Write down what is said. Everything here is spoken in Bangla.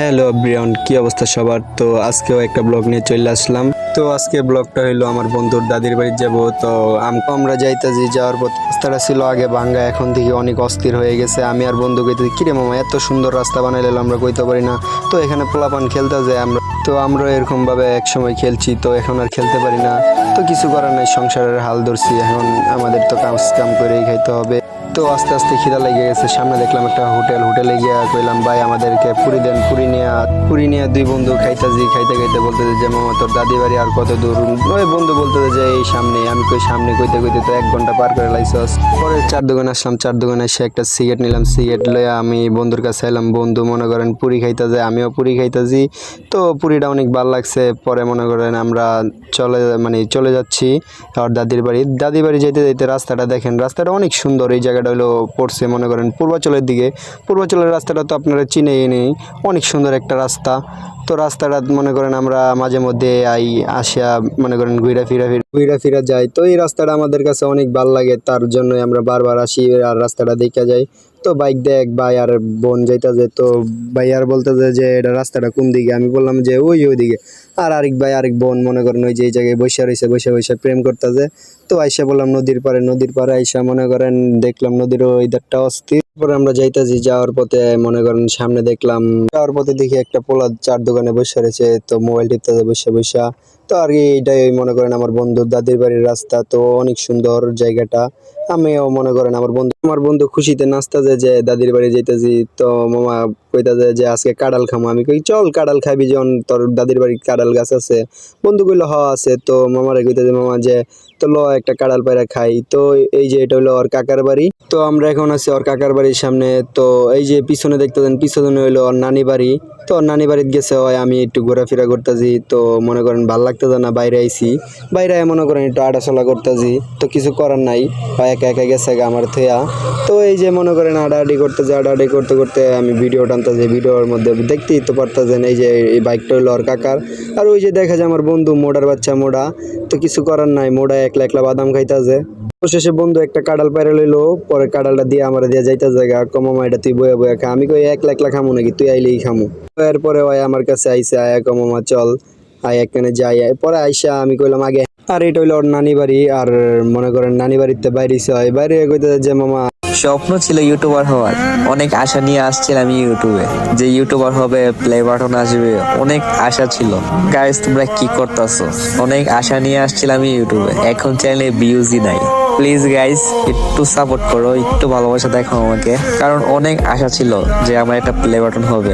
হ্যালো ব্রিয়ন, কি অবস্থা সবার? তো আজকেও একটা ব্লগ নিয়ে চলে আসলাম। তো আজকে ব্লগটা হইলো আমার বন্ধুর দাদির বাড়ি যাব। তো আমরা যাইতাছি, যাওয়ার পথ রাস্তাটা ছিল আগে ভাঙ্গা, এখন থেকে অনেক অস্থির হয়ে গেছে। আমি আর বন্ধু কইতেছি, কিরে মামা এত সুন্দর রাস্তা বানাইলে আমরা কইতে পারি না? তো এখানে পোলাপান খেলতে যায়, আমরা এরকম ভাবে এক সময় খেলছি, তো এখন আর খেলতে পারি না। তো কিছু করার নাই, সংসারের হাল ধরছি, এখন আমাদের তো কাম করেই খাইতে হবে। তো আস্তে আস্তে খিদা লেগে গেছে, সামনে দেখলাম একটা হোটেলে গিয়া কইলাম, ভাই আমাদেরকে পুরি দেন। পুরি নিয়ে দুই বন্ধু খাইতে খাইতে বলতেছে যে মামা তোর দাদি বাড়ি আর কত দূর? ওই বন্ধু বলতেছে যে এই সামনে। আমি কই সামনে কইতে কইতে তো 1 ঘন্টা পার করে লাইছস। পরে চার দোকানে আসলাম, চার দোকানে এসে একটা সিগারেট নিলাম, সিগারেট লইয়া আমি বন্ধুর কাছে এলাম। বন্ধু মনে করেন পুরি খাইতে যায়, আমিও পুরি খাইতেছি। তো পুরিটা অনেক ভালো লাগছে। পরে মনে করেন আমরা চলে যাচ্ছি আর দাদির বাড়ি যেতে যেতে রাস্তাটা দেখেন, রাস্তাটা অনেক সুন্দর। এই জায়গাটা হলো পড়ছে মনে করেন পূর্বাচলের দিকে। পূর্বাচলের রাস্তাটা তো আপনারা চিনেই নেই, অনেক সুন্দর একটা রাস্তা। তো রাস্তাটা মনে করেন আমরা মাঝে মধ্যে আসিয়া মনে করেন ঘুরা ফিরা যাই। তো এই রাস্তাটা আমাদের কাছে অনেক ভালো লাগে, তার জন্য আমরা বারবার আসি আর রাস্তাটা দেখা যাই। তো বাইক দেখ ভাই আর বোন যাইতাছে, তো ভাই আর বলতেছে যে এটা রাস্তাটা কোন দিকে? আমি বললাম যে ওইদিকে। আর আরেক ভাই আরেক বোন মনে করেন ওই যে এই জায়গায় বসে রয়েছে, বসে প্রেম করতেছে। তো আইসা বললাম নদীর পাড়ে আইসা মনে করেন দেখলাম নদীর ওই ধারটা অস্থির। পরে আমরা যাইতাছি, যাওয়ার পথে মনে করেন সামনে দেখলাম, যাওয়ার পথে দেখি একটা পোলা চার দোকানে বসে রয়েছে, তো মোবাইল টিপতেছে বসে। তো আর কি এইটাই মনে করেন আমার বন্ধুর দাদির বাড়ির রাস্তা। তো অনেক সুন্দর জায়গাটা। আমিও মনে করেন আমার বন্ধু খুশিতে নাচতেছে যে দাদির বাড়ি যাইতেছি। তো মামা কইতাছে যে আজকে কাঁঠাল খামো। আমি কই চল কাঁঠাল খাবি, যখন তোর দাদির বাড়ির কাঁঠাল গাছ আছে। বন্ধু কইলো হ আছে। তো মামারে কইতাছে মামা যে তো ল একটা কাঁঠাল পায়রা খাই। তো এই যে এটা হলো ওর কাকার বাড়ি। তো আমরা এখন আছি ওর কাকার বাড়ির সামনে। তো এই যে পিছনে দেখতেছেন, পিছনে হইলো ওর নানি বাড়ি। তো ওর নানি বাড়িতে গেছে হয়, আমি একটু ঘোরাফেরা করতেছি। তো মনে করেন ভাল লাগতেছে না, বাইরে আইছি। বাইরে মনে করেন একটু আটাচলা করতেছি। তো কিছু করার নাই, একা একা গেছে আমার থেয়া। তো এই যে মনে করেন আডাআডি করতে করতে আমি ভিডিও টানতেছি। ভিডিওর মধ্যে দেখতেই তো পারতেছেন এই যে এই বাইকটা হলো ওর কাকার। আর ওই যে দেখা যায় আমার বন্ধু মোড়ার বাচ্চা মোড়া। তো কিছু করার নাই, মোড়া একলা একলা বাদাম খাইতেছে। শেষে বন্ধু একটা কাঁঠাল পাইরা লইলো। পরে কাঁঠালটা দিয়ে আমার দিয়ে যাইতে জায়গা কমামা, এটা তুই বয়া বয়া খা। আমি কই একলা একলা খামু নাকি, তুই আইলেই খামু। এরপরে ওই আমার কাছে আইসে, আয়া কমামা চল একখানে যাই। পরে আইসা আমি কইলাম আগে। আর এটা হইলো ওর নানি বাড়ি। আর মনে করেন নানি বাড়িতে বাইরে কইতে যে মামা স্বপ্ন ছিল ইউটিউবার হওয়ার, অনেক আশা নিয়ে আসছিলাম ইউটিউবে, যে ইউটিউবার হবে, প্লে বাটন আসবে, অনেক আশা ছিল। গাইস তোমরা কি করতেছো? অনেক আশা নিয়ে আসছিলাম ইউটিউবে, এখন চ্যানেলে ভিউজই নাই। প্লিজ গাইস একটু সাপোর্ট করো, একটু ভালোবাসা দেখাও আমাকে, কারণ অনেক আশা ছিল যে আমার একটা প্লে বাটন হবে।